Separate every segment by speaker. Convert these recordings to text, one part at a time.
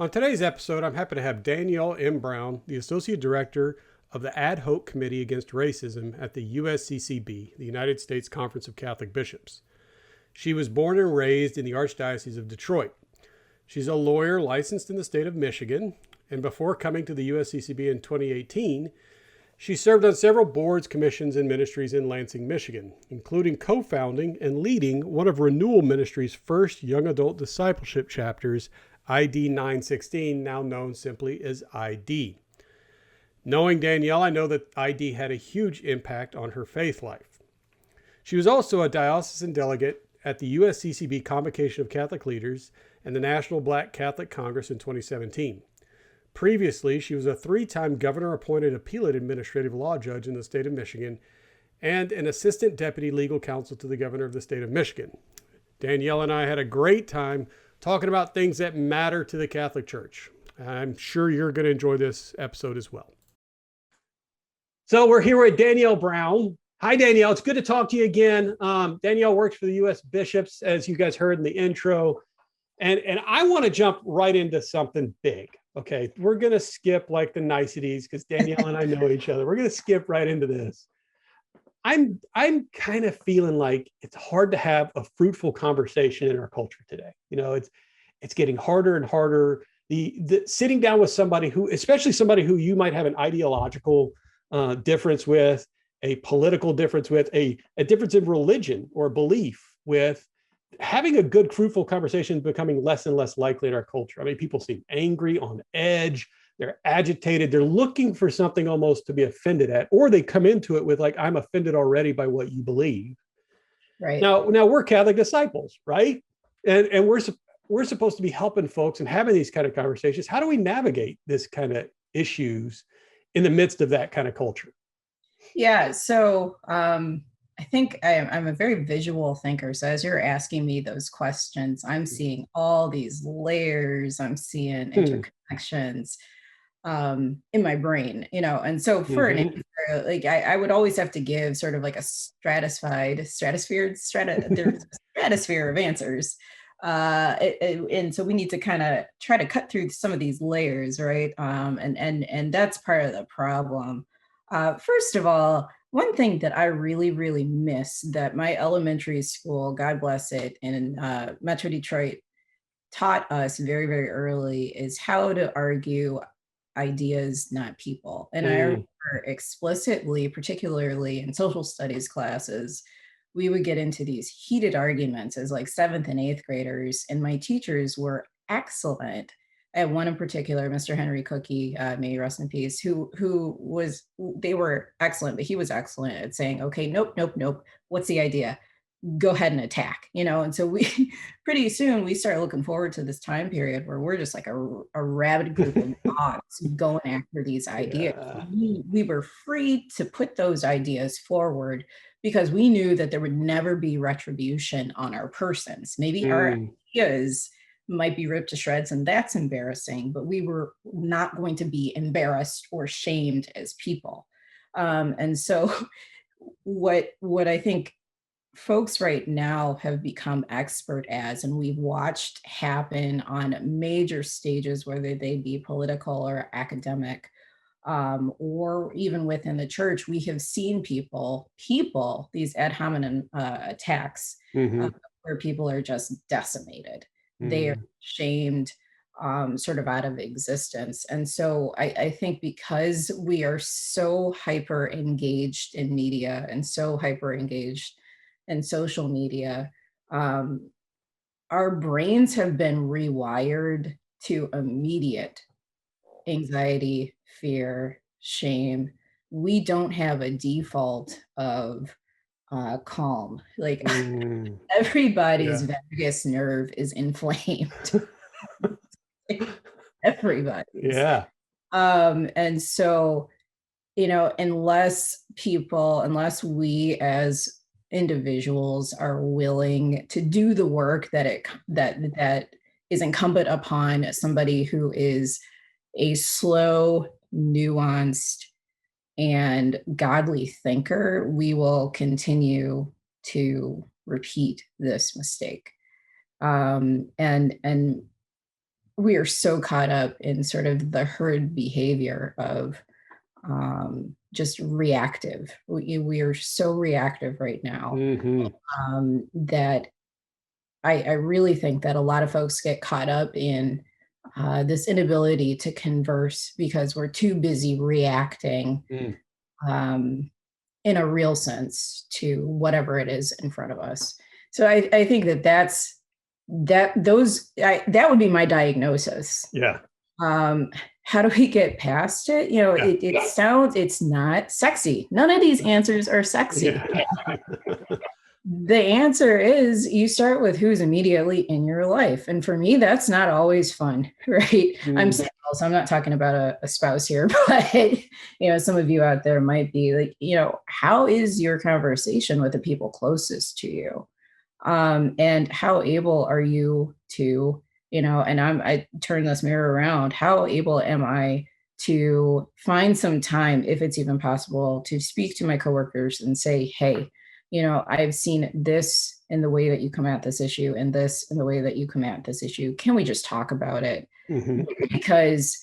Speaker 1: On today's episode, I'm happy to have Danielle M. Brown, the Associate Director of the Ad Hoc Committee Against Racism at the USCCB, the United States Conference of Catholic Bishops. She was born and raised in the Archdiocese of Detroit. She's a lawyer licensed in the state of Michigan, and before coming to the USCCB in 2018, she served on several boards, commissions, and ministries in Lansing, Michigan, including co-founding and leading one of Renewal Ministry's first young adult discipleship chapters, ID 916, now known simply as ID. Knowing Danielle, I know that ID had a huge impact on her faith life. She was also a diocesan delegate at the USCCB Convocation of Catholic Leaders and the National Black Catholic Congress in 2017. Previously, she was a three-time governor-appointed appellate administrative law judge in the state of Michigan and an assistant deputy legal counsel to the governor of the state of Michigan. Danielle and I had a great time talking about things that matter to the Catholic Church. I'm sure you're going to enjoy this episode as well. So we're here with Danielle Brown. Hi, Danielle. It's good to talk to you again. Danielle works for the U.S. bishops, as you guys heard in the intro. And I want to jump right into something big. Okay, we're going to skip like the niceties because Danielle and I know each other. We're going to skip right into this. I'm kind of feeling like it's hard to have a fruitful conversation in our culture today. You know, it's getting harder and harder. The sitting down with somebody who, especially somebody who you might have an ideological difference with, a political difference with, a difference in religion or belief with, having a good, fruitful conversation is becoming less and less likely in our culture. I mean, people seem angry, on edge, they're agitated, they're looking for something almost to be offended at, or they come into it with like, I'm offended already by what you believe.
Speaker 2: Right.
Speaker 1: Now we're Catholic disciples, right? And we're supposed to be helping folks and having these kind of conversations. How do we navigate this kind of issues in the midst of that kind of culture?
Speaker 2: Yeah. So I think I'm a very visual thinker. So as you're asking me those questions, I'm seeing all these layers, I'm seeing interconnections in my brain, you know. And so for an answer, like I would always have to give sort of like a there's a stratosphere of answers. And so we need to kind of try to cut through some of these layers, right? And that's part of the problem. First of all, one thing that I really, really miss that my elementary school, God bless it, in Metro Detroit taught us very, very early is how to argue ideas, not people. And I remember explicitly, particularly in social studies classes, we would get into these heated arguments as like 7th and 8th graders, and my teachers were excellent. I had one in particular, Mr. Henry Cookie, may he rest in peace, they were excellent, but he was excellent at saying, okay, nope. What's the idea? Go ahead and attack, you know? And so we, pretty soon we start looking forward to this time period where we're just like a rabid group of dogs going after these ideas. Yeah. We were free to put those ideas forward because we knew that there would never be retribution on our persons. Maybe our ideas might be ripped to shreds, and that's embarrassing, but we were not going to be embarrassed or shamed as people. And so what I think folks right now have become expert as, and we've watched happen on major stages, whether they be political or academic, or even within the church, we have seen people, these ad hominem attacks, where people are just decimated. They are shamed sort of out of existence. And so I think because we are so hyper engaged in media and so hyper engaged in social media, our brains have been rewired to immediate anxiety, fear, shame. We don't have a default of calm. Like everybody's vagus nerve is inflamed. Everybody's.
Speaker 1: Yeah.
Speaker 2: And so, you know, unless we as individuals are willing to do the work that is incumbent upon somebody who is a slow, nuanced, and godly thinker, we will continue to repeat this mistake. And we are so caught up in sort of the herd behavior of just reactive. We are so reactive right now,
Speaker 1: Hmm.
Speaker 2: that I really think that a lot of folks get caught up in this inability to converse because we're too busy reacting,
Speaker 1: Mm.
Speaker 2: um, in a real sense, to whatever it is in front of us. So I think that that would be my diagnosis.
Speaker 1: Yeah.
Speaker 2: um how do we get past it?
Speaker 1: Yeah.
Speaker 2: It's not sexy. None of these answers are sexy.
Speaker 1: Yeah.
Speaker 2: The answer is you start with who's immediately in your life, and for me that's not always fun. Right? I'm
Speaker 1: Mm.
Speaker 2: single, so I'm not talking about a spouse here, but some of you out there might be like, how is your conversation with the people closest to you? And how able are you to, and I turn this mirror around, how able am I to find some time, if it's even possible, to speak to my coworkers and say, hey, I've seen this in the way that you come at this issue, and this in the way that you come at this issue. Can we just talk about it?
Speaker 1: Hmm.
Speaker 2: Because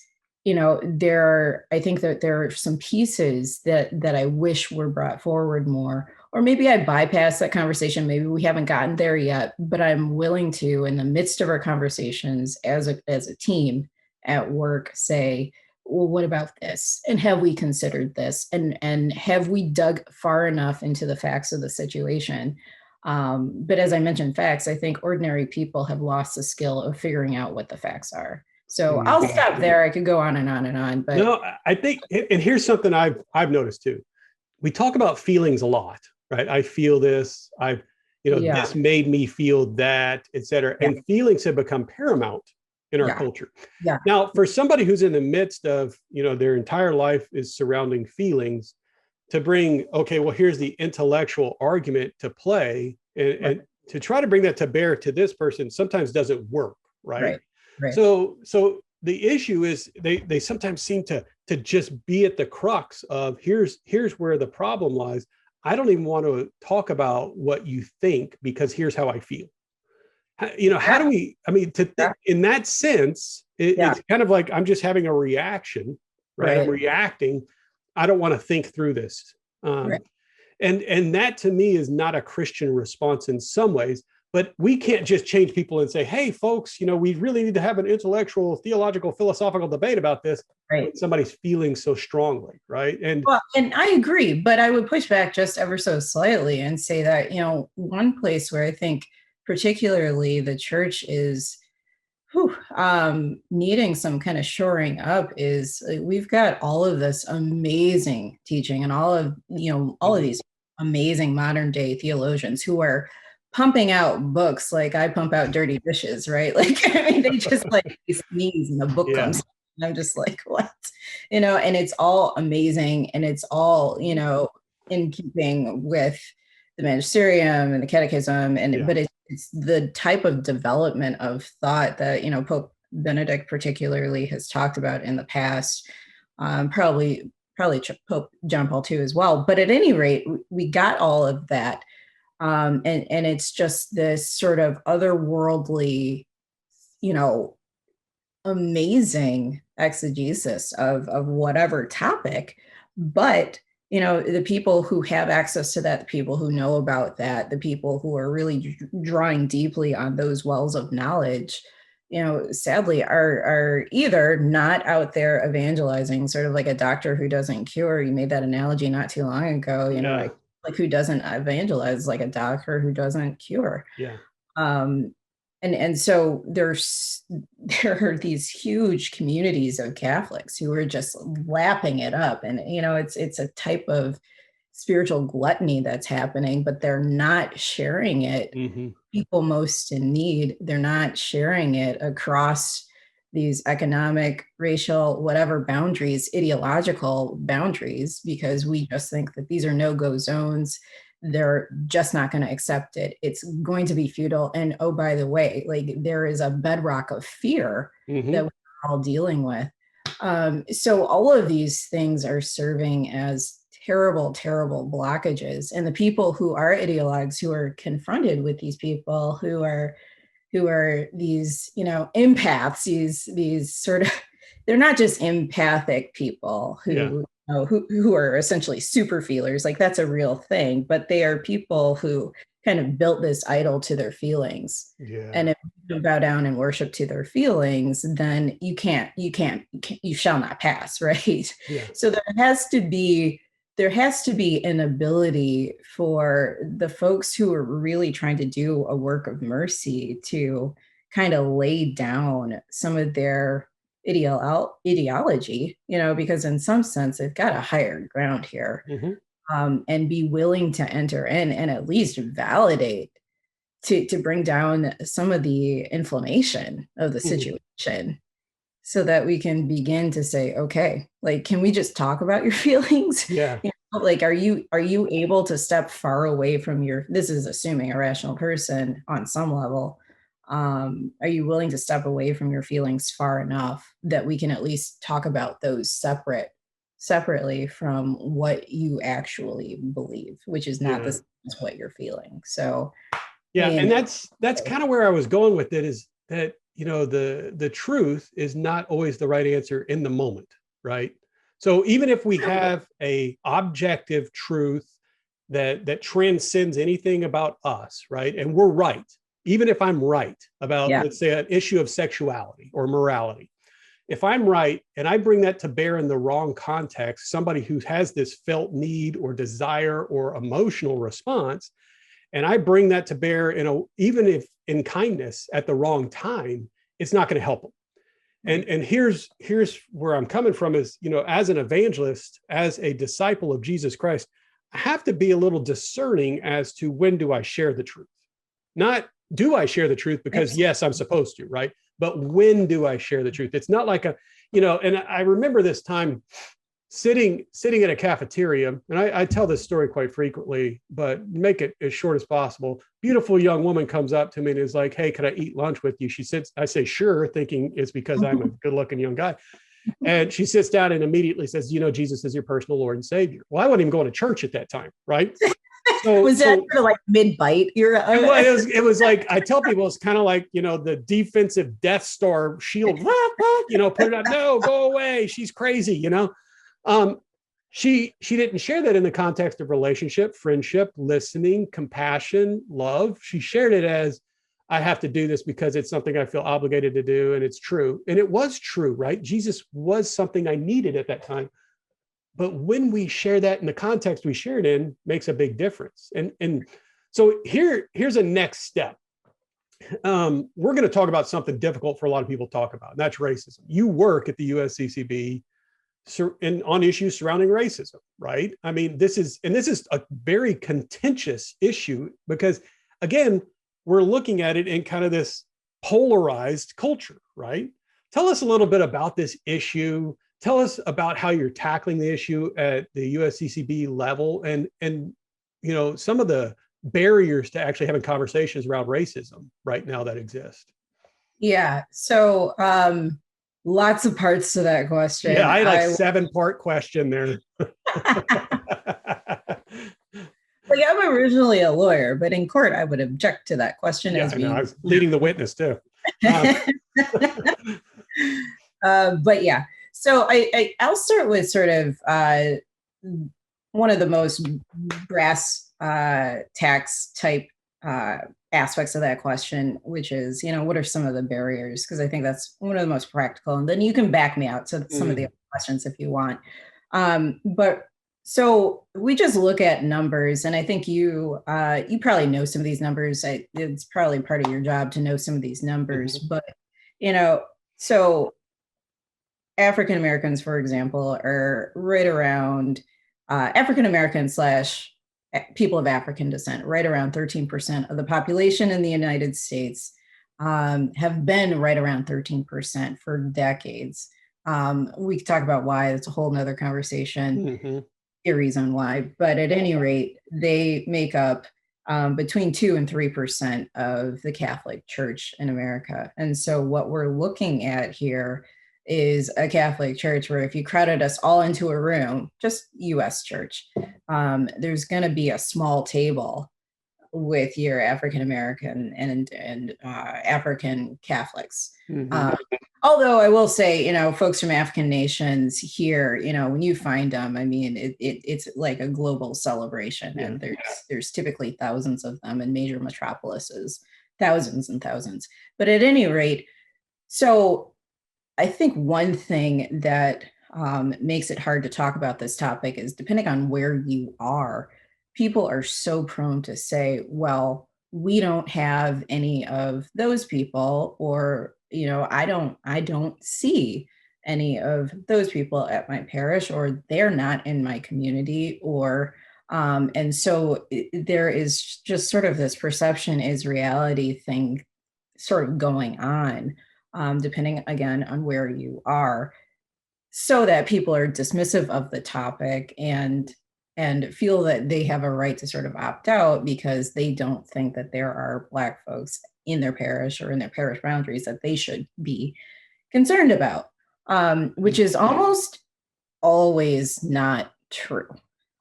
Speaker 2: I think that there are some pieces that I wish were brought forward more, or maybe I bypass that conversation. Maybe we haven't gotten there yet, but I'm willing to, in the midst of our conversations as a team at work, say, well, what about this? And have we considered this? And have we dug far enough into the facts of the situation? But as I mentioned, facts, I think ordinary people have lost the skill of figuring out what the facts are. So I'll
Speaker 1: Hmm.
Speaker 2: stop there. I could go on and on and on, but
Speaker 1: No, I think, and here's something I've noticed too. We talk about feelings a lot, right? I feel this.
Speaker 2: yeah,
Speaker 1: This made me feel that, et cetera.
Speaker 2: yeah,
Speaker 1: And feelings have become paramount in our
Speaker 2: yeah,
Speaker 1: culture.
Speaker 2: yeah,
Speaker 1: Now, for somebody who's in the midst of, their entire life is surrounding feelings, to bring, okay, well, here's the intellectual argument to play,
Speaker 2: right,
Speaker 1: and to try to bring that to bear to this person sometimes doesn't work, right?
Speaker 2: right, right,
Speaker 1: So the issue is they sometimes seem to just be at the crux of, here's where the problem lies. I don't even want to talk about what you think, because here's how I feel. How
Speaker 2: yeah,
Speaker 1: do we, I mean,
Speaker 2: yeah,
Speaker 1: in that sense,
Speaker 2: yeah,
Speaker 1: it's kind of like I'm just having a reaction, right? I'm
Speaker 2: right,
Speaker 1: reacting. I don't want to think through this.
Speaker 2: right.
Speaker 1: Um, and that to me is not a Christian response in some ways. But we can't just change people and say, hey, folks, we really need to have an intellectual, theological, philosophical debate about this
Speaker 2: Right.
Speaker 1: when somebody's feeling so strongly, right? And
Speaker 2: Well, and I agree, but I would push back just ever so slightly and say that, one place where I think particularly the church is needing some kind of shoring up is, we've got all of this amazing teaching and all of
Speaker 1: Mhm.
Speaker 2: these amazing modern day theologians who are pumping out books like I pump out dirty dishes, right? Like, I mean, they just like they sneeze and the book
Speaker 1: Yeah,
Speaker 2: comes. And I'm just like, what? And it's all amazing, and it's all, in keeping with the magisterium and the catechism, and
Speaker 1: yeah,
Speaker 2: but it's the type of development of thought that Pope Benedict particularly has talked about in the past. Probably Pope John Paul II as well. But at any rate, we got all of that, and it's just this sort of otherworldly, you know, amazing exegesis of whatever topic. But the people who have access to that, the people who know about that, the people who are really drawing deeply on those wells of knowledge, sadly are either not out there evangelizing, sort of like a doctor who doesn't cure. You made that analogy not too long ago,
Speaker 1: yeah,
Speaker 2: like who doesn't evangelize, like a doctor who doesn't cure.
Speaker 1: yeah.
Speaker 2: um, and so there are these huge communities of Catholics who are just lapping it up, and it's a type of spiritual gluttony that's happening, but they're not sharing it.
Speaker 1: Hmm.
Speaker 2: People most in need, they're not sharing it across these economic, racial, whatever boundaries, ideological boundaries, because we just think that these are no-go zones. They're just not going to accept it. It's going to be futile. And oh, by the way, like, there is a bedrock of fear that
Speaker 1: Hmm.
Speaker 2: we're all dealing with. So all of these things are serving as terrible, terrible blockages. And the people who are ideologues, who are confronted with these people who are who are these, empaths, these sort of, they're not just empathic people
Speaker 1: Yeah.
Speaker 2: who are essentially super feelers, like that's a real thing, but they are people who kind of built this idol to their feelings.
Speaker 1: Yeah.
Speaker 2: And if you bow down and worship to their feelings, then you shall not pass, right?
Speaker 1: Yeah.
Speaker 2: So there has to be an ability for the folks who are really trying to do a work of mercy to kind of lay down some of their ideology, because in some sense they've got a higher ground here,
Speaker 1: Mm-hmm.
Speaker 2: and be willing to enter in and at least validate to bring down some of the inflammation of the
Speaker 1: Mm-hmm.
Speaker 2: situation so that we can begin to say, okay, like, can we just talk about your feelings?
Speaker 1: Yeah.
Speaker 2: Like, are you able to step far away from this is assuming a rational person on some level. Are you willing to step away from your feelings far enough that we can at least talk about those separately from what you actually believe, which is not the
Speaker 1: Yeah.
Speaker 2: same as what you're feeling. So,
Speaker 1: Yeah. And
Speaker 2: you
Speaker 1: that's kind of where I was going with it, is that, the truth is not always the right answer in the moment, right? So even if we have a objective truth that transcends anything about us, right? And we're right, even if I'm right about,
Speaker 2: yeah,
Speaker 1: let's say, an issue of sexuality or morality. If I'm right and I bring that to bear in the wrong context, somebody who has this felt need or desire or emotional response, and I bring that to bear even if in kindness at the wrong time, it's not going to help them. And here's where I'm coming from is, as an evangelist, as a disciple of Jesus Christ, I have to be a little discerning as to when do I share the truth. Not do I share the truth because yes, I'm supposed to, right? But when do I share the truth? It's not like and I remember this time sitting at a cafeteria, and I tell this story quite frequently, but make it as short as possible. Beautiful young woman comes up to me and is like, "Hey, can I eat lunch with you?" She sits, I say, "Sure," thinking it's because I'm a good looking young guy. And she sits down and immediately says, Jesus is your personal Lord and Savior. Well, I wasn't even going to church at that time, right? So,
Speaker 2: was that
Speaker 1: so
Speaker 2: sort of like mid-bite?
Speaker 1: it was like, I tell people it's kind of like, the defensive Death Star shield, put it up. No, go away. She's crazy. Um, she didn't share that in the context of relationship, friendship, listening, compassion, love. She shared it as, I have to do this because it's something I feel obligated to do, and it's true. And it was true, right? Jesus was something I needed at that time. But when we share that in the context we shared in, makes a big difference. And so here's a next step. We're going to talk about something difficult for a lot of people to talk about, and that's racism. You work at the USCCB on issues surrounding racism, right? I mean, this is a very contentious issue because, again, we're looking at it in kind of this polarized culture, right? Tell us a little bit about this issue. Tell us about how you're tackling the issue at the USCCB level, and some of the barriers to actually having conversations around racism right now that exist.
Speaker 2: Yeah. So, lots of parts to that
Speaker 1: Yeah,
Speaker 2: question.
Speaker 1: I had like 7-part question there.
Speaker 2: Like, I'm originally a lawyer, but in court, I would object to that question
Speaker 1: Yeah,
Speaker 2: as
Speaker 1: I know. I
Speaker 2: being.
Speaker 1: was leading the witness too. Um,
Speaker 2: But yeah, so I'll start with sort of one of the most brass tax type aspects of that question, which is, what are some of the barriers? Because I think that's one of the most practical. And then you can back me out to some of the other questions if you want. But so we just look at numbers, and I think you probably know some of these numbers. It's probably part of your job to know some of these numbers, but so African Americans, for example, are right around African Americans slash people of African descent, right around 13% of the population in the United States, have been right around 13% for decades. We could talk about why. That's a whole nother conversation, theories on why. But at any rate, they make up between 2 and 3% of the Catholic Church in America. And so what we're looking at here is a Catholic Church where if you crowded us all into a room, just US Church, there's going to be a small table with your African American and African Catholics.
Speaker 1: Mm-hmm.
Speaker 2: Although I will say, folks from African nations here, when you find them, I mean, it's like a global celebration,
Speaker 1: Yeah.
Speaker 2: and there's typically thousands of them in major metropolises, thousands and thousands. But at any rate, so I think one thing that makes it hard to talk about this topic is depending on where you are, people are so prone to say, well, we don't have any of those people, or, I don't see any of those people at my parish, or they're not in my community, or and so there is just sort of this perception is reality thing sort of going on, depending again on where you are, so that people are dismissive of the topic and feel that they have a right to sort of opt out because they don't think that there are Black folks in their parish or in their parish boundaries that they should be concerned about, which is almost always not true.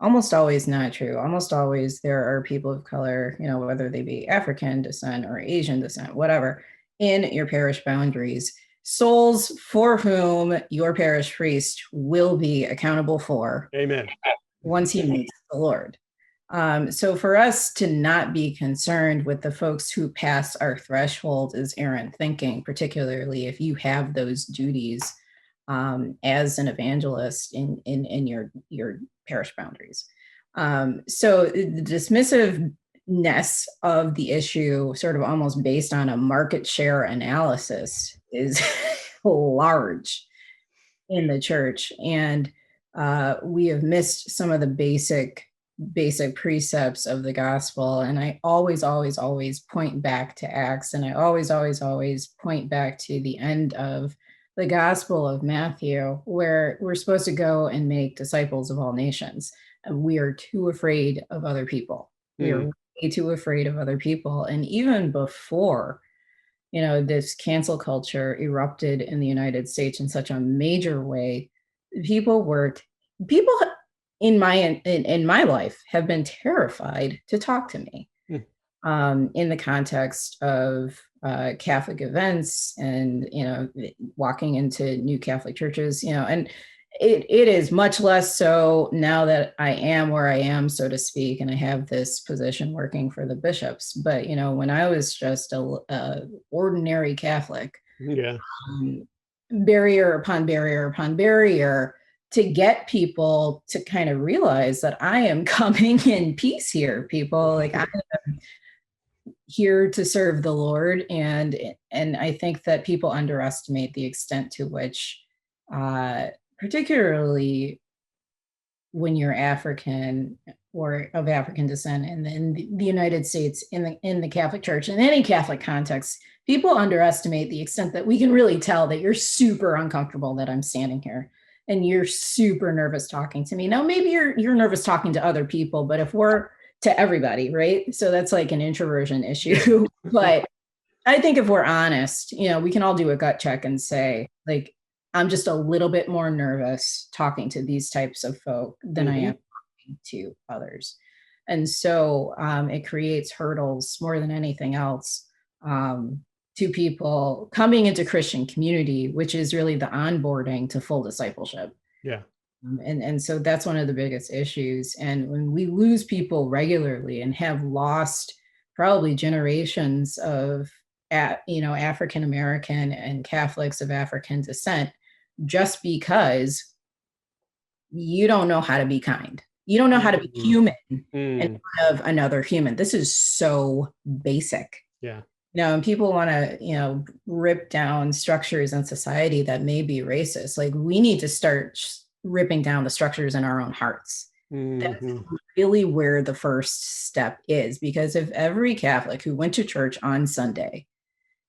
Speaker 2: Almost always not true. Almost always there are people of color, whether they be African descent or Asian descent, whatever, in your parish boundaries, souls for whom your parish priest will be accountable for.
Speaker 1: Amen.
Speaker 2: Once he meets the Lord. So for us to not be concerned with the folks who pass our threshold is errant thinking, particularly if you have those duties as an evangelist in your parish boundaries. So the dismissiveness of the issue, sort of almost based on a market share analysis, is large in the church, and we have missed some of the basic precepts of the gospel. And I always point back to Acts, and I always point back to the end of the Gospel of Matthew, where we're supposed to go and make disciples of all nations. And we are too afraid of other people. We are way too afraid of other people. And even before, this cancel culture erupted in the United States in such a major way, people in my life have been terrified to talk to me in the context of Catholic events and, walking into new Catholic churches, and it is much less so now that I am where I am, so to speak, and I have this position working for the bishops. But, when I was just a ordinary Catholic, barrier upon barrier upon barrier to get people to kind of realize that I am coming in peace here, people. Like, I am here to serve the Lord, and I think that people underestimate the extent to which, particularly when you're African or of African descent, and in the United States, in the Catholic Church, in any Catholic context, people underestimate the extent that we can really tell that you're super uncomfortable that I'm standing here and you're super nervous talking to me. Now, maybe you're nervous talking to other people, but if we're to everybody, right? So that's like an introversion issue. But I think if we're honest, we can all do a gut check and say, like, I'm just a little bit more nervous talking to these types of folk than I am talking to others. And so it creates hurdles more than anything else to people coming into Christian community, which is really the onboarding to full discipleship.
Speaker 1: Yeah.
Speaker 2: And so that's one of the biggest issues. And when we lose people regularly and have lost probably generations of African American and Catholics of African descent, just because you don't know how to be kind, you don't know how to be human in front of another human. This is so basic.
Speaker 1: Yeah.
Speaker 2: And people want to, rip down structures in society that may be racist. Like, we need to start ripping down the structures in our own hearts. That's really where the first step is, because if every Catholic who went to church on Sunday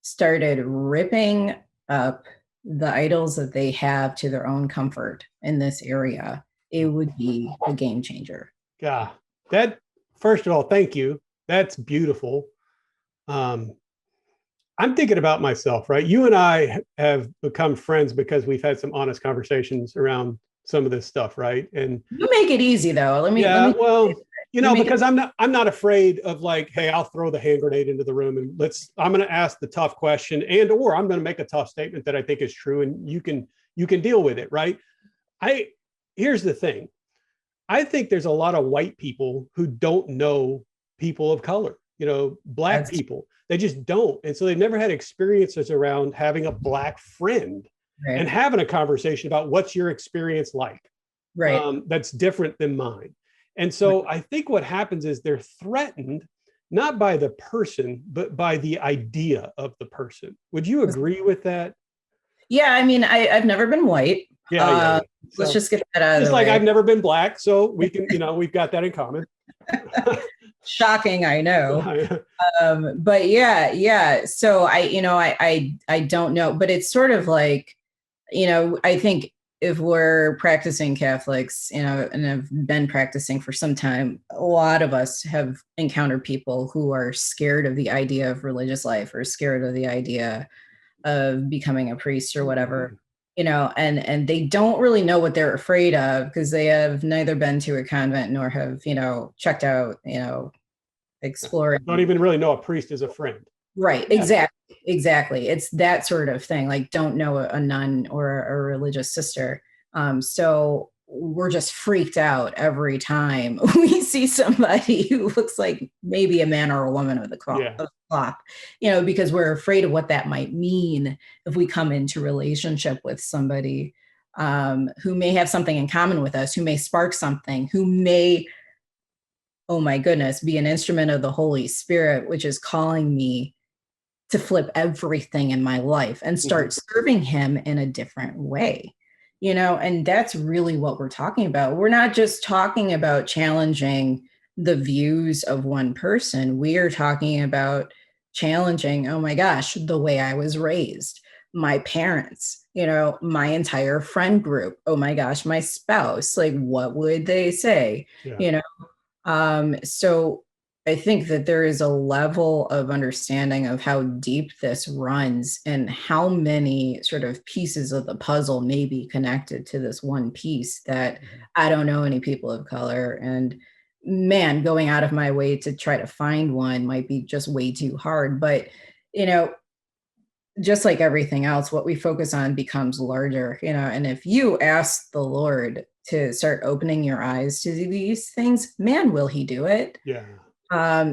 Speaker 2: started ripping up the idols that they have to their own comfort in this area, it would be a game changer.
Speaker 1: Yeah, that, first of all, thank you. That's beautiful. I'm thinking about myself, right? You and I have become friends because we've had some honest conversations around some of this stuff, right? And
Speaker 2: you make it easy, though. Let me
Speaker 1: You know, because I'm not afraid of like, hey, I'll throw the hand grenade into the room and I'm going to ask the tough question or I'm going to make a tough statement that I think is true and you can deal with it, right? Here's the thing. I think there's a lot of white people who don't know people of color, black people. They just don't. And so they've never had experiences around having a black friend and having a conversation about what's your experience like. That's different than mine. And so I think what happens is they're threatened not by the person, but by the idea of the person. Would you agree with that?
Speaker 2: Yeah, I mean, I've never been white.
Speaker 1: Yeah. So,
Speaker 2: let's just get that out of the way.
Speaker 1: It's like I've never been black, so we can, we've got that in common.
Speaker 2: Shocking, I know. But yeah. So I don't know, but it's sort of like, I think if we're practicing Catholics, and have been practicing for some time, a lot of us have encountered people who are scared of the idea of religious life or scared of the idea of becoming a priest or whatever, and they don't really know what they're afraid of because they have neither been to a convent nor have, checked out, exploring.
Speaker 1: Don't even really know a priest is a friend.
Speaker 2: Right. Yeah. Exactly. It's that sort of thing. Like, don't know a nun or a religious sister. So we're just freaked out every time we see somebody who looks like maybe a man or a woman of the clock, because we're afraid of what that might mean if we come into relationship with somebody who may have something in common with us, who may spark something, who may, oh my goodness, be an instrument of the Holy Spirit, which is calling me to flip everything in my life and start serving him in a different way, and that's really what we're talking about. We're not just talking about challenging the views of one person. We are talking about challenging, oh my gosh, the way I was raised, my parents, my entire friend group, oh my gosh, my spouse, like, what would they say? So I think that there is a level of understanding of how deep this runs and how many sort of pieces of the puzzle may be connected to this one piece that I don't know any people of color. And man, going out of my way to try to find one might be just way too hard. But, just like everything else, what we focus on becomes larger, and if you ask the Lord to start opening your eyes to these things, man, will he do it?
Speaker 1: Yeah.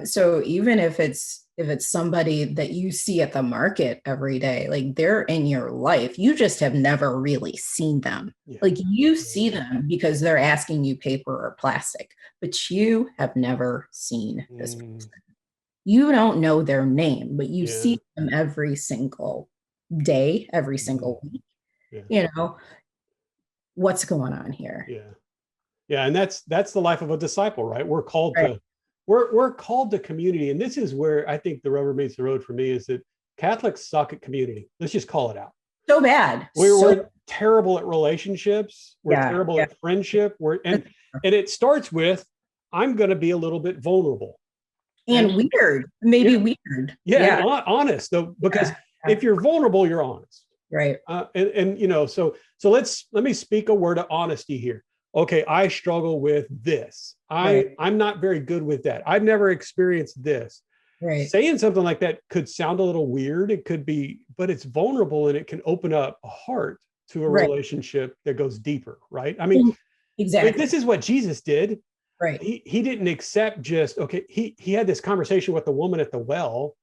Speaker 2: So even if it's somebody that you see at the market every day, like they're in your life, you just have never really seen them. Like you see them because they're asking you paper or plastic, but you have never seen this person. You don't know their name, but you see them every single day, every single week. What's going on here?
Speaker 1: Yeah. And that's the life of a disciple, right? We're called to we're called to community. And this is where I think the rubber meets the road for me, is that Catholics suck at community. Let's just call it out.
Speaker 2: So bad.
Speaker 1: We're terrible at relationships. We're terrible at friendship. And it starts with, I'm going to be a little bit vulnerable.
Speaker 2: And weird, maybe weird.
Speaker 1: Yeah. And honest though, because if you're vulnerable, you're honest.
Speaker 2: Right.
Speaker 1: So let me speak a word of honesty here. Okay, I struggle with this. I'm not very good with that. I've never experienced this.
Speaker 2: Right.
Speaker 1: Saying something like that could sound a little weird. It could be, but it's vulnerable and it can open up a heart to a relationship that goes deeper, right? I mean,
Speaker 2: exactly.
Speaker 1: This is what Jesus did.
Speaker 2: Right.
Speaker 1: He didn't accept just, he had this conversation with the woman at the well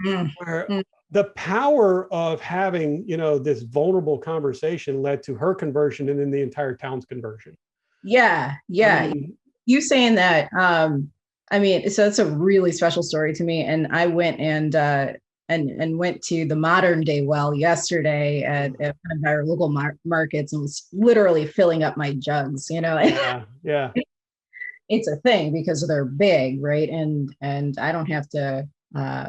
Speaker 1: where the power of having, this vulnerable conversation led to her conversion and then the entire town's conversion.
Speaker 2: Yeah. You saying that, so that's a really special story to me. And I went and went to the modern day well yesterday at one of our local markets and was literally filling up my jugs,
Speaker 1: Yeah.
Speaker 2: It's a thing because they're big, right? And I don't have to go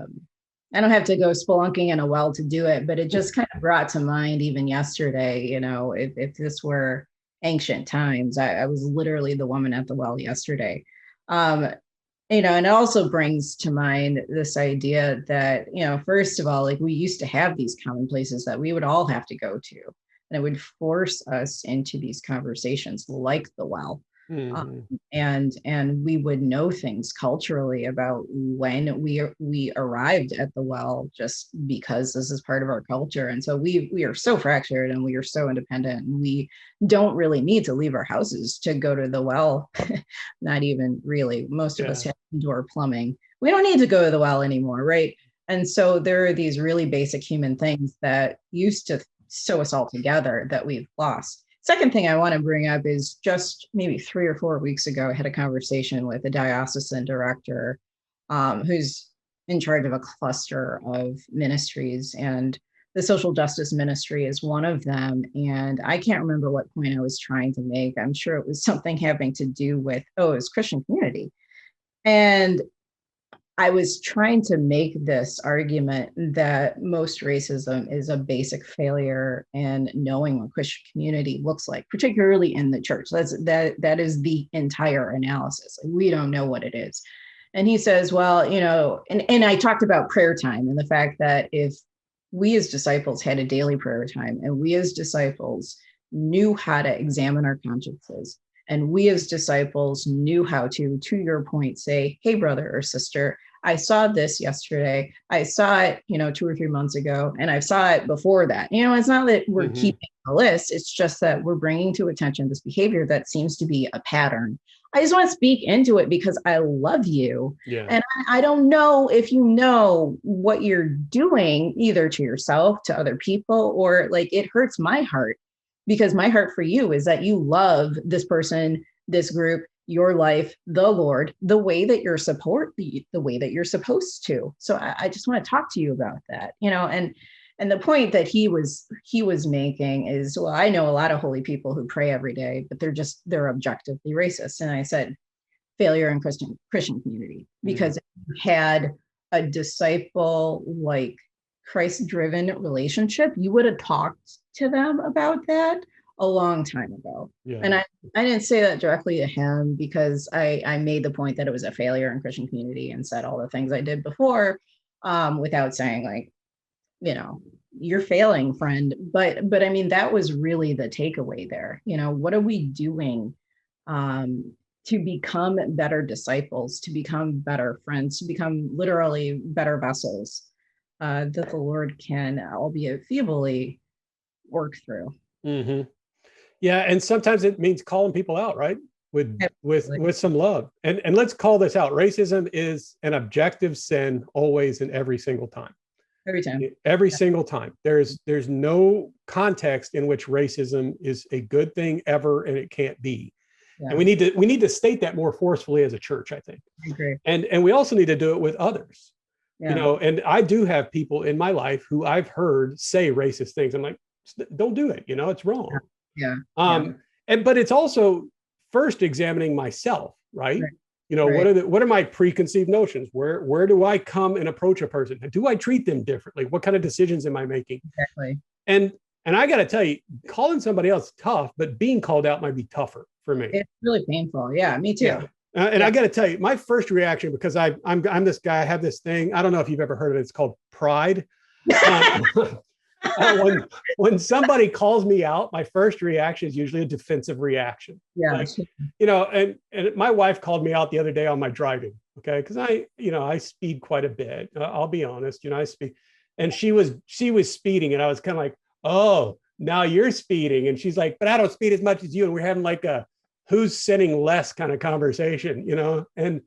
Speaker 2: spelunking in a well to do it, but it just kind of brought to mind even yesterday, if this were ancient times, I was literally the woman at the well yesterday. And it also brings to mind this idea that, first of all, like we used to have these common places that we would all have to go to, and it would force us into these conversations like the well.
Speaker 1: Mm-hmm.
Speaker 2: And we would know things culturally about when we arrived at the well, just because this is part of our culture. And so we are so fractured, and we are so independent, and we don't really need to leave our houses to go to the well. Not even really. Most of us
Speaker 1: Yeah.
Speaker 2: have indoor plumbing. We don't need to go to the well anymore, right? And so there are these really basic human things that used to sew us all together that we've lost. Second thing I want to bring up is, just maybe 3 or 4 weeks ago, I had a conversation with a diocesan director, who's in charge of a cluster of ministries, and the social justice ministry is one of them. And I can't remember what point I was trying to make. I'm sure it was something having to do with, oh, it was Christian community. And I was trying to make this argument that most racism is a basic failure in knowing what Christian community looks like, particularly in the church. That is the entire analysis. We don't know what it is. And he says, well, and I talked about prayer time and the fact that if we as disciples had a daily prayer time, and we as disciples knew how to examine our consciences, and we as disciples knew how to your point, say, hey, brother or sister, I saw this yesterday. I saw it, 2 or 3 months ago, and I saw it before that. It's not that we're
Speaker 1: Mm-hmm.
Speaker 2: keeping a list. It's just that we're bringing to attention this behavior that seems to be a pattern. I just want to speak into it because I love you.
Speaker 1: Yeah.
Speaker 2: And I don't know if you know what you're doing, either to yourself, to other people, or like, it hurts my heart, because my heart for you is that you love this person, this group, your life, the Lord, the way that you're the way that you're supposed to. So I just want to talk to you about that, and the point that he was making is, well, I know a lot of holy people who pray every day, but they're objectively racist. And I said, failure in Christian community, because if you had a disciple like Christ-driven relationship, you would have talked to them about that a long time ago.
Speaker 1: Yeah.
Speaker 2: And I didn't say that directly to him, because I made the point that it was a failure in Christian community, and said all the things I did before, without saying, like, you're failing, friend. But I mean, that was really the takeaway there. What are we doing to become better disciples, to become better friends, to become literally better vessels that the Lord can, albeit feebly, work through.
Speaker 1: Mm-hmm. Yeah, and sometimes it means calling people out, right? With some love. And let's call this out. Racism is an objective sin, always and every single time.
Speaker 2: Every time.
Speaker 1: Every single time. There's no context in which racism is a good thing ever, and it can't be. Yeah. And we need to state that more forcefully as a church, I think.
Speaker 2: I agree.
Speaker 1: And we also need to do it with others. Yeah. And I do have people in my life who I've heard say racist things. I'm like, don't do it. It's wrong.
Speaker 2: Yeah.
Speaker 1: But it's also first examining myself, right?
Speaker 2: Right.
Speaker 1: What are my preconceived notions? Where do I come and approach a person? Do I treat them differently? What kind of decisions am I making?
Speaker 2: Exactly.
Speaker 1: And I got to tell you, calling somebody else tough, but being called out might be tougher for me.
Speaker 2: It's really painful. Yeah, me too. Yeah.
Speaker 1: And I got to tell you, my first reaction, because I'm this guy, I have this thing. I don't know if you've ever heard of it. It's called pride. When somebody calls me out, my first reaction is usually a defensive reaction.
Speaker 2: Yeah.
Speaker 1: Like, and my wife called me out the other day on my driving. Okay. Because I speed quite a bit. I'll be honest, I speed. And she was speeding, and I was kind of like, oh, now you're speeding. And she's like, but I don't speed as much as you. And we're having like a who's sinning less kind of conversation, and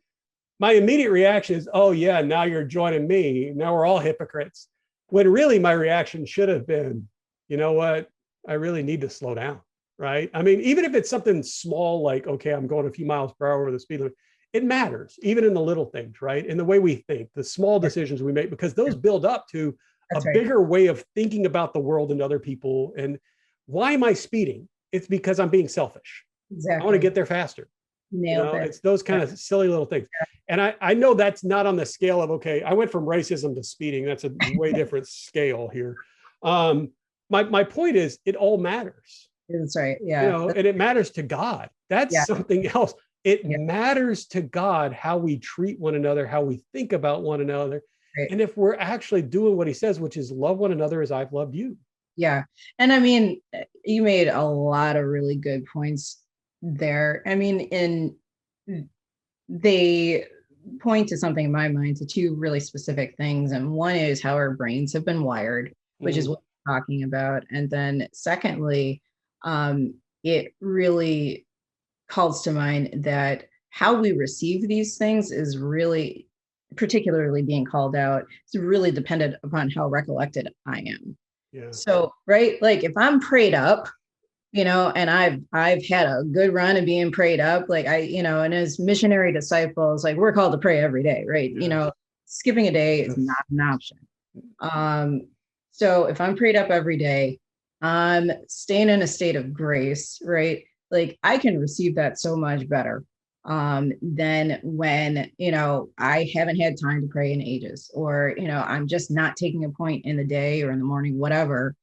Speaker 1: my immediate reaction is, oh yeah, now you're joining me. Now we're all hypocrites. When really my reaction should have been, you know what, I really need to slow down, right? I mean, even if it's something small, like, okay, I'm going a few miles per hour over the speed limit, it matters, even in the little things, right? In the way we think, the small decisions we make, because those build up to a bigger way of thinking about the world and other people. And why am I speeding? It's because I'm being selfish. Exactly. I want to get there faster.
Speaker 2: Nailed it.
Speaker 1: It's those kind of silly little things. And I know that's not on the scale of, okay, I went from racism to speeding. That's a way different scale here. My point is, it all matters.
Speaker 2: That's right. Yeah.
Speaker 1: And it matters to God. That's something else. It matters to God how we treat one another, how we think about one another. Right. And if we're actually doing what he says, which is love one another as I've loved you.
Speaker 2: Yeah. And I mean, you made a lot of really good points there. I mean, they point to something in my mind, to two really specific things. And one is how our brains have been wired, which is what we're talking about. And then secondly, it really calls to mind that how we receive these things is really, particularly being called out, is really dependent upon how recollected I am.
Speaker 1: Yeah.
Speaker 2: So, right, like if I'm prayed up, and I've had a good run of being prayed up, like and as missionary disciples, like we're called to pray every day, right?
Speaker 1: Yeah.
Speaker 2: Skipping a day is not an option. So if I'm prayed up every day, I'm staying in a state of grace, right? Like I can receive that so much better than when, I haven't had time to pray in ages, or, I'm just not taking a point in the day or in the morning, whatever,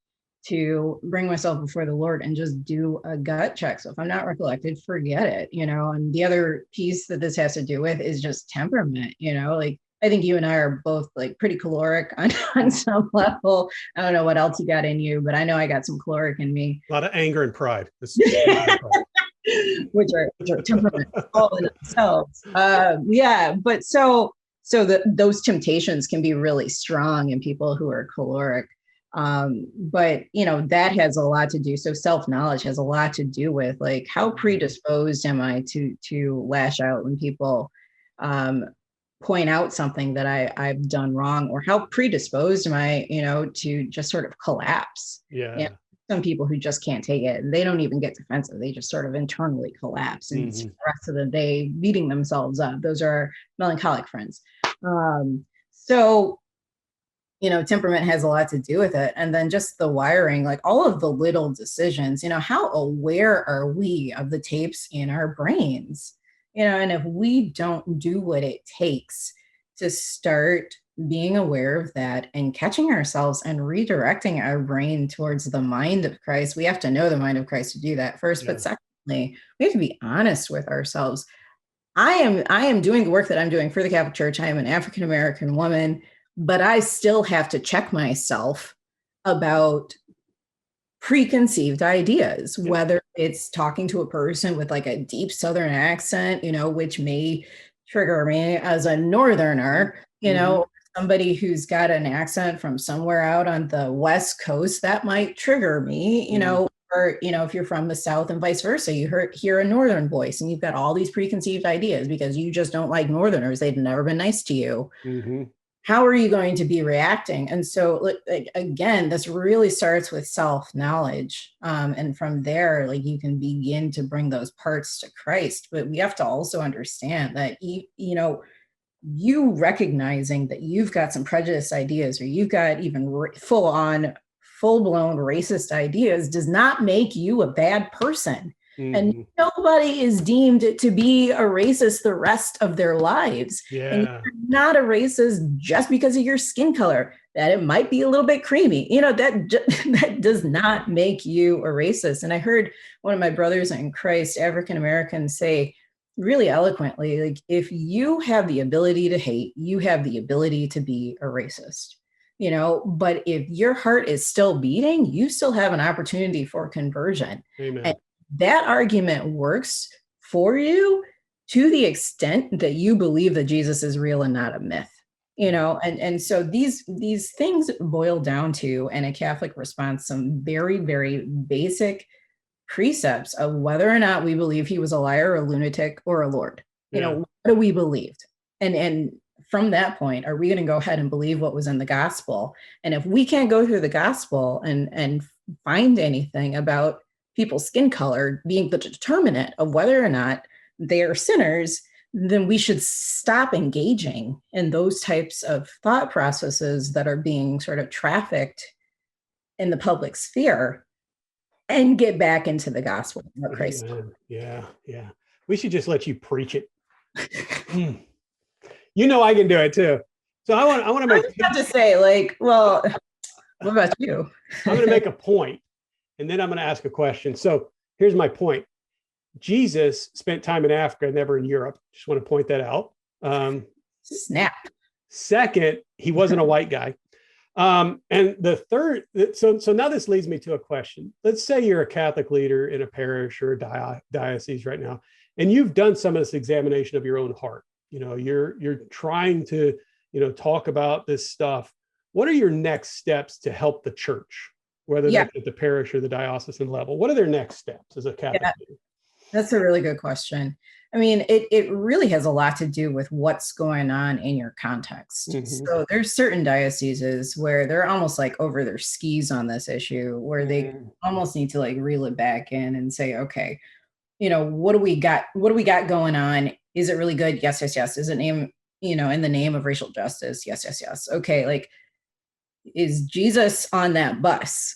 Speaker 2: to bring myself before the Lord and just do a gut check. So if I'm not recollected, forget it, and the other piece that this has to do with is just temperament, like I think you and I are both like pretty caloric on some level. I don't know what else you got in you, but I know I got some caloric in me.
Speaker 1: A lot of anger and pride.
Speaker 2: which are temperament all in themselves. Yeah, but so those temptations can be really strong in people who are caloric. But that has a lot to do. So self-knowledge has a lot to do with like how predisposed am I to lash out when people point out something that I've done wrong, or how predisposed am I, to just sort of collapse.
Speaker 1: Yeah.
Speaker 2: Some people who just can't take it and they don't even get defensive. They just sort of internally collapse and spend the rest of the day beating themselves up. Those are melancholic friends. So temperament has a lot to do with it. And then just the wiring, like all of the little decisions, how aware are we of the tapes in our brains? And if we don't do what it takes to start being aware of that and catching ourselves and redirecting our brain towards the mind of Christ, we have to know the mind of Christ to do that first. Yeah. But secondly, we have to be honest with ourselves. I am doing the work that I'm doing for the Catholic Church. I am an African-American woman, but I still have to check myself about preconceived ideas, whether it's talking to a person with like a deep Southern accent, which may trigger me as a Northerner, somebody who's got an accent from somewhere out on the West Coast, that might trigger me, or, if you're from the South and vice versa, you hear a Northern voice and you've got all these preconceived ideas because you just don't like Northerners. They've never been nice to you. How are you going to be reacting? And so, again, this really starts with self-knowledge. And from there, you can begin to bring those parts to Christ. But we have to also understand that, you recognizing that you've got some prejudiced ideas, or you've got even full-blown racist ideas, does not make you a bad person. And nobody is deemed to be a racist the rest of their lives.
Speaker 1: Yeah.
Speaker 2: And you're not a racist just because of your skin color, that it might be a little bit creamy. That does not make you a racist. And I heard one of my brothers in Christ, African American, say really eloquently, like, if you have the ability to hate, you have the ability to be a racist. But if your heart is still beating, you still have an opportunity for conversion.
Speaker 1: Amen.
Speaker 2: And that argument works for you to the extent that you believe that Jesus is real and not a myth, and so these things boil down to, in a Catholic response, some very, very basic precepts of whether or not we believe he was a liar, a lunatic, or a Lord. What do we believe? And from that point, are we going to go ahead and believe what was in the gospel? And if we can't go through the gospel and find anything about people's skin color being the determinant of whether or not they are sinners, then we should stop engaging in those types of thought processes that are being sort of trafficked in the public sphere and get back into the gospel of Christ.
Speaker 1: Yeah. We should just let you preach it. I can do it too. So I want to make.
Speaker 2: I have to say, what about you?
Speaker 1: I'm going to make a point, and then I'm going to ask a question. So here's my point. Jesus spent time in Africa, never in Europe. Just want to point that out.
Speaker 2: Snap.
Speaker 1: Second, he wasn't a white guy. And the third, so now this leads me to a question. Let's say you're a Catholic leader in a parish or a diocese right now, and you've done some of this examination of your own heart. You're trying to, talk about this stuff. What are your next steps to help the church, whether
Speaker 2: Yeah,
Speaker 1: that's at the parish or the diocesan level? What are their next steps as a Catholic
Speaker 2: yeah,
Speaker 1: leader?
Speaker 2: that's a really good question. I mean, it really has a lot to do with what's going on in your context.
Speaker 1: Mm-hmm.
Speaker 2: So there's certain dioceses where they're almost like over their skis on this issue, where they
Speaker 1: Mm-hmm.
Speaker 2: almost need to like reel it back in and say, okay, what do we got? What do we got going on? Is it really good? Yes, yes, yes. Is it in the name of racial justice? Yes, yes, yes. Okay, like, is Jesus on that bus?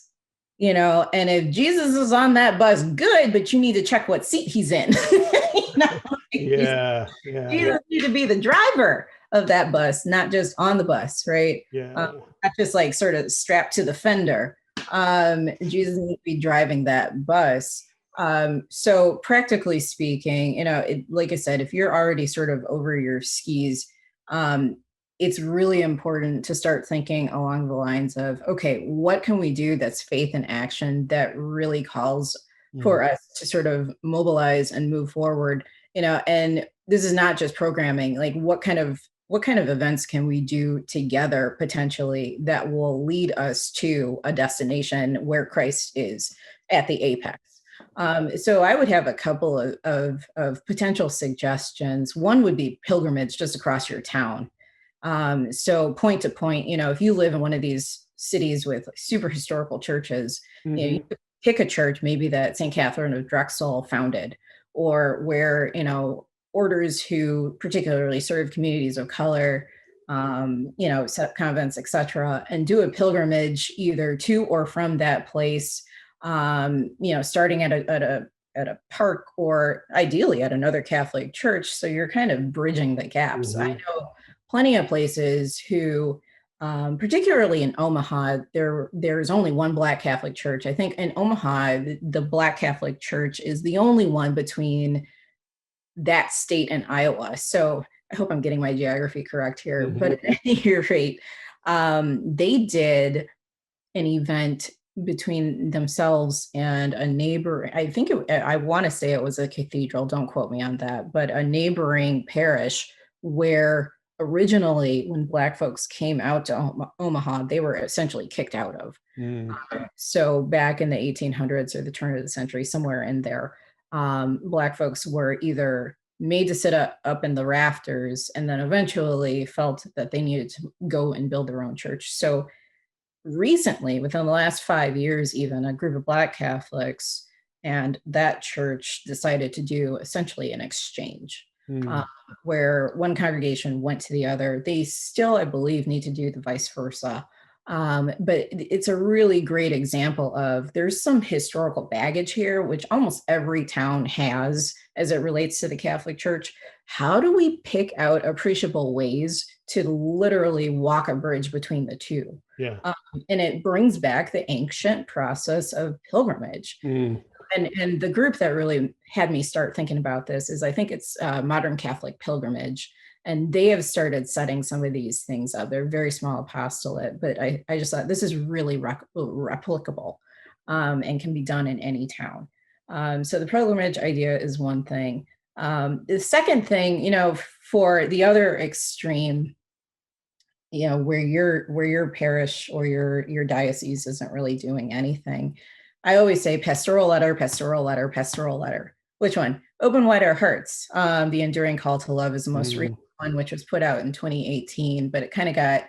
Speaker 2: And if Jesus is on that bus, good, but you need to check what seat he's in.
Speaker 1: Yeah, yeah,
Speaker 2: Jesus need to be the driver of that bus, not just on the bus, right?
Speaker 1: yeah.
Speaker 2: Not just like sort of strapped to the fender. Jesus needs to be driving that bus. So practically speaking, like I said, if you're already sort of over your skis, um, it's really important to start thinking along the lines of, okay, what can we do that's faith in action that really calls
Speaker 1: Mm-hmm.
Speaker 2: for us to sort of mobilize and move forward, and this is not just programming, like what kind of events can we do together potentially that will lead us to a destination where Christ is at the apex. So I would have a couple of potential suggestions. One would be pilgrimage just across your town. So point to point, if you live in one of these cities with super historical churches, you
Speaker 1: Mm-hmm.
Speaker 2: pick a church maybe that St. Catherine of Drexel founded, or where, orders who particularly serve communities of color, set up convents, etc., and do a pilgrimage either to or from that place, starting at a park or ideally at another Catholic church. So you're kind of bridging the gaps. I
Speaker 1: Mm-hmm.
Speaker 2: know plenty of places who, particularly in Omaha, there's only one Black Catholic church. I think in Omaha, the Black Catholic Church is the only one between that state and Iowa. So I hope I'm getting my geography correct here. But
Speaker 1: Mm-hmm.
Speaker 2: at any rate, they did an event between themselves and a neighbor. I want to say it was a cathedral. Don't quote me on that, but a neighboring parish where originally when Black folks came out to Omaha, they were essentially kicked out of.
Speaker 1: Mm-hmm.
Speaker 2: So back in the 1800s or the turn of the century, somewhere in there, Black folks were either made to sit up in the rafters and then eventually felt that they needed to go and build their own church. So recently, within the last 5 years, even a group of Black Catholics and that church decided to do essentially an exchange, uh, where one congregation went to the other. They still, I believe, need to do the vice versa. But it's a really great example of there's some historical baggage here, which almost every town has as it relates to the Catholic Church. How do we pick out appreciable ways to literally walk a bridge between the two?
Speaker 1: Yeah.
Speaker 2: Um, and it brings back the ancient process of pilgrimage.
Speaker 1: Mm.
Speaker 2: And the group that really had me start thinking about this is, I think it's Modern Catholic Pilgrimage. And they have started setting some of these things up. They're very small apostolate, but I just thought this is really replicable, and can be done in any town. So the pilgrimage idea is one thing. The second thing, for the other extreme, where your parish or your diocese isn't really doing anything, I always say pastoral letter, pastoral letter, pastoral letter. Which one? Open Wide Our Hearts. The Enduring Call to Love is the most recent
Speaker 1: Mm.
Speaker 2: one, which was put out in 2018, but it kind of got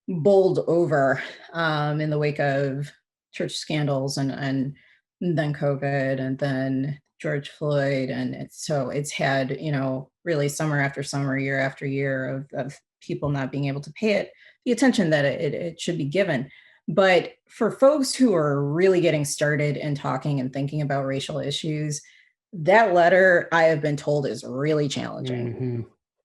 Speaker 2: bowled over, in the wake of church scandals and then COVID and then George Floyd. And it's had, really summer after summer, year after year of people not being able to pay it the attention that it should be given. But for folks who are really getting started and talking and thinking about racial issues, that letter, I have been told, is really challenging
Speaker 1: Mm-hmm.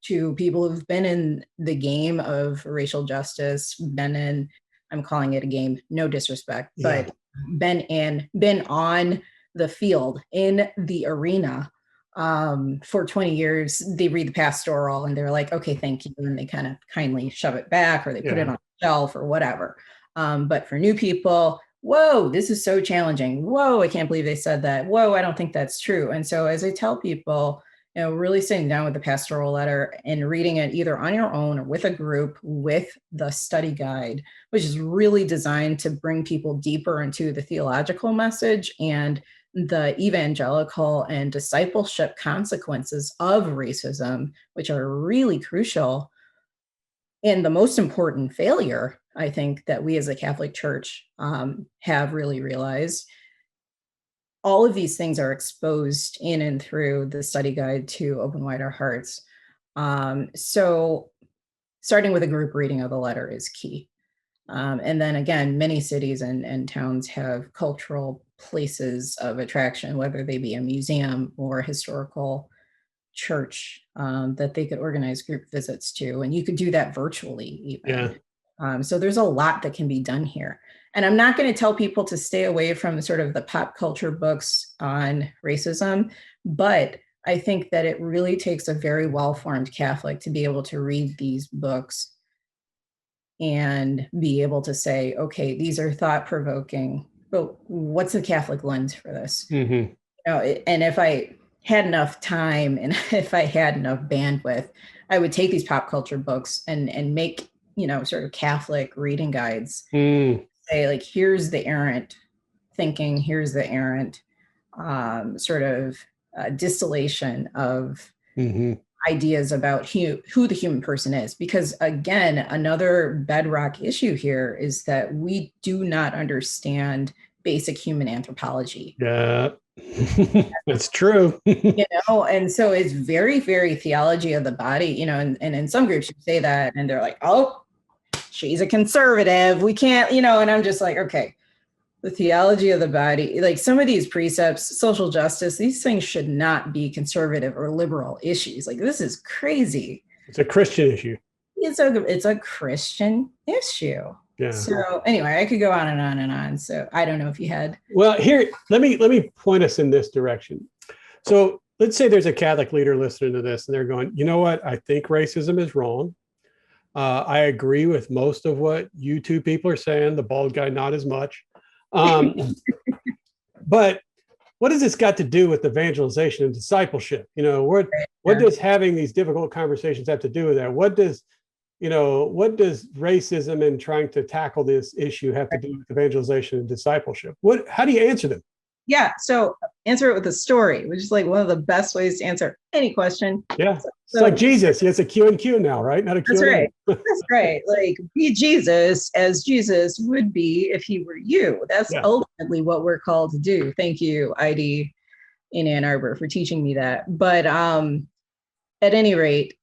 Speaker 2: to people who've been in the game of racial justice, I'm calling it a game, no disrespect,
Speaker 1: Yeah.
Speaker 2: but been on the field, in the arena, For 20 years, they read the pastoral and they're like, okay, thank you. And they kind of kindly shove it back or they put it
Speaker 1: Yeah.
Speaker 2: on the shelf or whatever. But for new people, whoa, this is so challenging. Whoa, I can't believe they said that. Whoa, I don't think that's true. And so as I tell people, really sitting down with the pastoral letter and reading it either on your own or with a group with the study guide, which is really designed to bring people deeper into the theological message and the evangelical and discipleship consequences of racism, which are really crucial. And the most important failure, I think, that we as a Catholic Church have really realized, all of these things are exposed in and through the study guide to Open Wide Our Hearts. So starting with a group reading of the letter is key. And then again, many cities and towns have cultural places of attraction, whether they be a museum or a historical church, that they could organize group visits to. And you could do that virtually even. So there's a lot that can be done here. And I'm not going to tell people to stay away from sort of the pop culture books on racism, but I think that it really takes a very well-formed Catholic to be able to read these books and be able to say, okay, these are thought-provoking, but what's the Catholic lens for this?
Speaker 1: Mm-hmm.
Speaker 2: And if I had enough time and if I had enough bandwidth, I would take these pop culture books and make, sort of Catholic reading guides. Say, like, here's the errant thinking, here's the errant sort of distillation of ideas about who the human person is. Because again, another bedrock issue here is that we do not understand basic human anthropology.
Speaker 1: Yeah, that's true.
Speaker 2: And so it's very, very theology of the body, and in some groups you say that and they're like, oh, she's a conservative. We can't, and I'm just like, okay, the theology of the body, like some of these precepts, social justice, these things should not be conservative or liberal issues. Like, this is crazy.
Speaker 1: It's a Christian issue.
Speaker 2: It's a Christian issue.
Speaker 1: Yeah.
Speaker 2: So anyway, I could go on and on and on. So I don't know if you had.
Speaker 1: Well, here, let me point us in this direction. So let's say there's a Catholic leader listening to this and they're going, you know what? I think racism is wrong. I agree with most of what you two people are saying. The bald guy, not as much. But what has this got to do with evangelization and discipleship? What does having these difficult conversations have to do with that? What does racism and trying to tackle this issue have to do with evangelization and discipleship? How do you answer them?
Speaker 2: Yeah. So answer it with a story, which is like one of the best ways to answer any question.
Speaker 1: Yeah. It's like Jesus. It's a Q and Q now, right? Not a Q.
Speaker 2: That's right. That's right. Like, be Jesus as Jesus would be if he were you. That's ultimately what we're called to do. Thank you, ID in Ann Arbor, for teaching me that. But at any rate,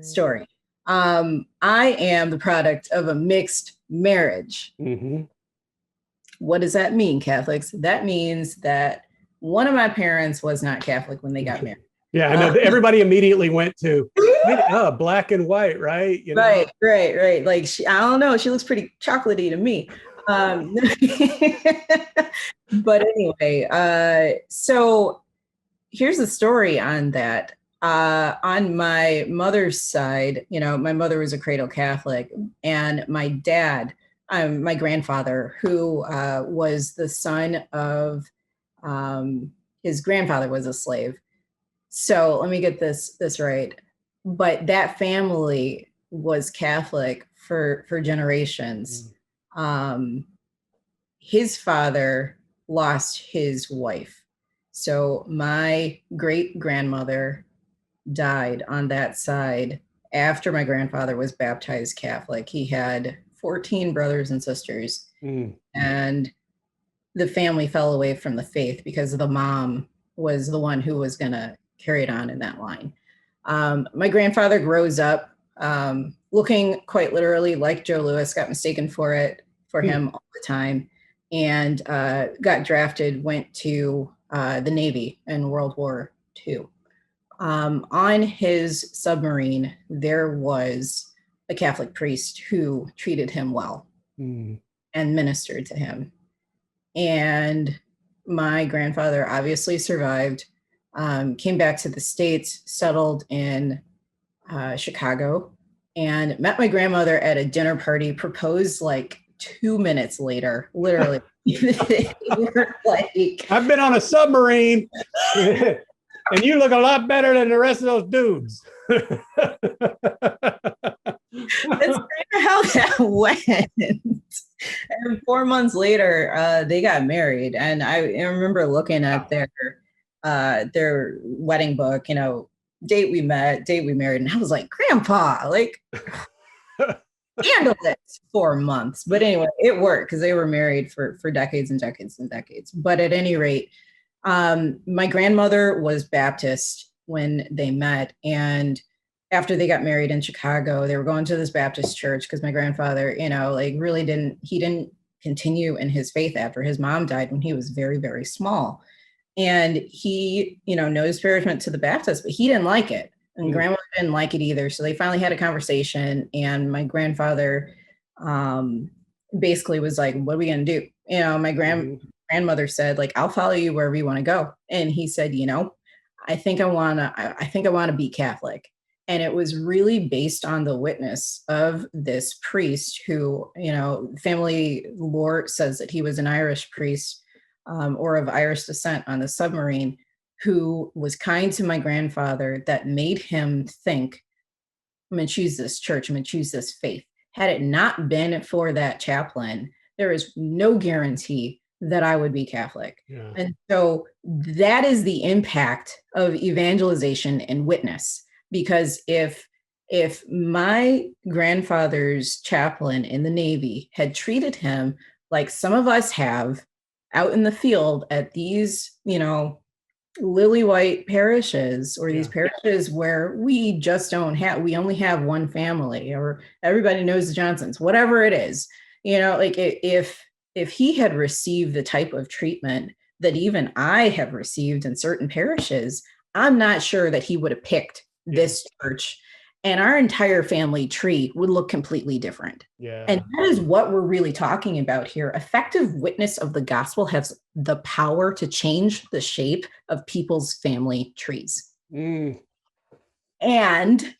Speaker 2: story. I am the product of a mixed marriage.
Speaker 1: Mm-hmm.
Speaker 2: What does that mean, Catholics? That means that one of my parents was not Catholic when they got married.
Speaker 1: Yeah, I know. Everybody immediately went to black and white, right?
Speaker 2: Right. Like, I don't know. She looks pretty chocolatey to me. But anyway, so here's the story on that. On my mother's side, my mother was a cradle Catholic, and my dad, my grandfather, who was the son of his grandfather was a slave. So let me get this right. But that family was Catholic for generations. His father lost his wife. So my great grandmother died on that side after my grandfather was baptized Catholic. He had 14 brothers and sisters, and the family fell away from the faith because the mom was the one who was going to carry it on in that line. My grandfather grows up looking quite literally like Joe Louis, got mistaken for him all the time, and got drafted, went to the Navy in World War II. On his submarine, there was a Catholic priest who treated him well and ministered to him. And my grandfather obviously survived. came back to the States, settled in Chicago, and met my grandmother at a dinner party, proposed like 2 minutes later, literally. They were like,
Speaker 1: I've been on a submarine and you look a lot better than the rest of those dudes.
Speaker 2: that's kind of how that went. And 4 months later, they got married. And I remember looking at their wedding book, date we met, date we married. And I was like, Grandpa, like, handle it 4 months. But anyway, it worked because they were married for decades and decades and decades. But at any rate, my grandmother was Baptist when they met. And after they got married in Chicago, they were going to this Baptist church because my grandfather, really didn't continue in his faith after his mom died when he was very, very small. And he, knows parish went to the Baptist, but he didn't like it. And grandma didn't like it either. So they finally had a conversation, and my grandfather basically was like, what are we going to do? My grandmother said, like, I'll follow you wherever you want to go. And he said, I think I want to be Catholic. And it was really based on the witness of this priest who, family lore says that he was an Irish priest or of Irish descent on the submarine, who was kind to my grandfather, that made him think, I'm going to choose this church, I'm going to choose this faith. Had it not been for that chaplain, there is no guarantee that I would be Catholic. Yeah. And so that is the impact of evangelization and witness. Because if my grandfather's chaplain in the Navy had treated him like some of us have out in the field at these, lily white parishes, or these parishes where we only have one family, or everybody knows the Johnsons, whatever it is, if he had received the type of treatment that even I have received in certain parishes, I'm not sure that he would have picked this church, and our entire family tree would look completely different. Yeah. And that is what we're really talking about here. Effective witness of the gospel has the power to change the shape of people's family trees. And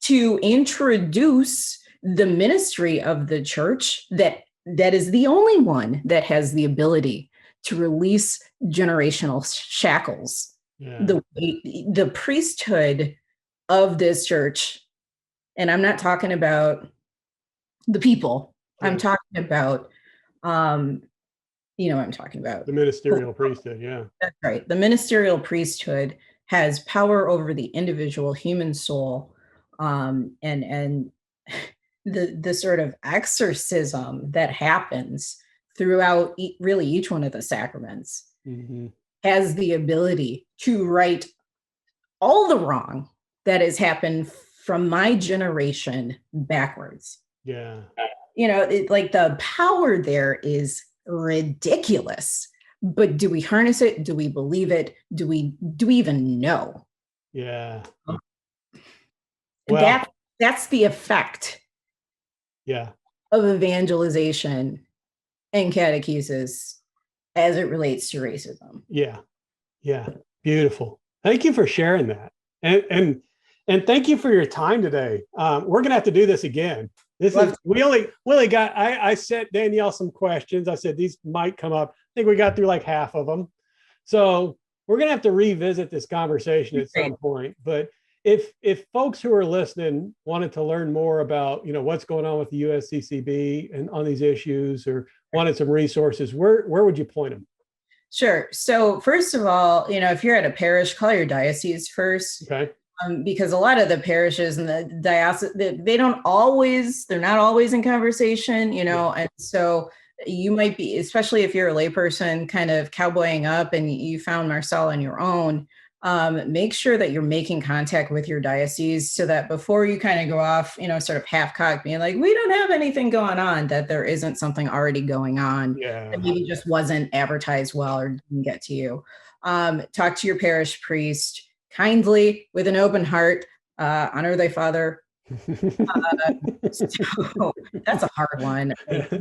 Speaker 2: to introduce the ministry of the church that is the only one that has the ability to release generational shackles. Yeah. The priesthood of this church, and I'm not talking about the people. Yeah. I'm talking about, I'm talking about
Speaker 1: the ministerial priesthood. Yeah,
Speaker 2: that's right. The ministerial priesthood has power over the individual human soul, and the sort of exorcism that happens throughout really each one of the sacraments has the ability to right all the wrong that has happened from my generation backwards.
Speaker 1: Yeah.
Speaker 2: Like the power there is ridiculous. But do we harness it? Do we believe it? Do we even know?
Speaker 1: Yeah.
Speaker 2: Well, that's the effect.
Speaker 1: Yeah.
Speaker 2: Of evangelization and catechesis as it relates to racism.
Speaker 1: Yeah. Yeah. Beautiful. Thank you for sharing that. And thank you for your time today. We're going to have to do this again. We only got, I sent Danielle some questions. I said, these might come up. I think we got through like half of them. So we're going to have to revisit this conversation at some point. But if folks who are listening wanted to learn more about, what's going on with the USCCB and on these issues, or wanted some resources, where would you point them?
Speaker 2: Sure. So first of all, if you're at a parish, call your diocese first.
Speaker 1: Okay.
Speaker 2: Because a lot of the parishes and the diocese, they're not always in conversation, and so you might be, especially if you're a layperson kind of cowboying up and you found Marcel on your own, make sure that you're making contact with your diocese so that before you kind of go off, sort of half-cocked, being like, we don't have anything going on, that there isn't something already going on that maybe just wasn't advertised well or didn't get to you. Talk to your parish priest kindly, with an open heart, honor thy father, So that's a hard one. Like,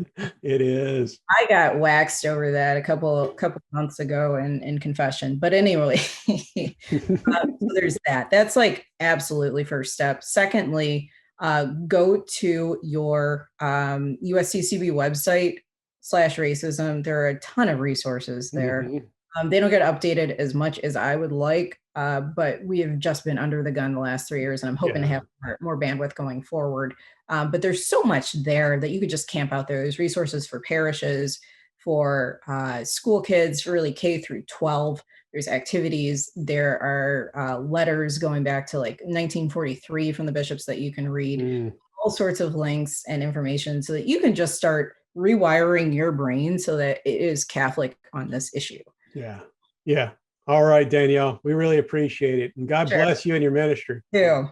Speaker 1: It is.
Speaker 2: I got waxed over that a couple months ago in confession. But anyway, so there's that. That's like absolutely first step. Secondly, go to your USCCB website /racism. There are a ton of resources there.
Speaker 1: Mhm.
Speaker 2: They don't get updated as much as I would like, but we have just been under the gun the last 3 years, and I'm hoping to
Speaker 1: Yeah.
Speaker 2: have more bandwidth going forward. But there's so much there that you could just camp out there. There's resources for parishes, for school kids, really K through 12. There's activities. There are letters going back to like 1943 from the bishops that you can read.
Speaker 1: Mm.
Speaker 2: All sorts of links and information so that you can just start rewiring your brain so that it is Catholic on this issue.
Speaker 1: Yeah. Yeah. All right, Danielle. We really appreciate it. And God
Speaker 2: Sure.
Speaker 1: bless you and your ministry.
Speaker 2: Do.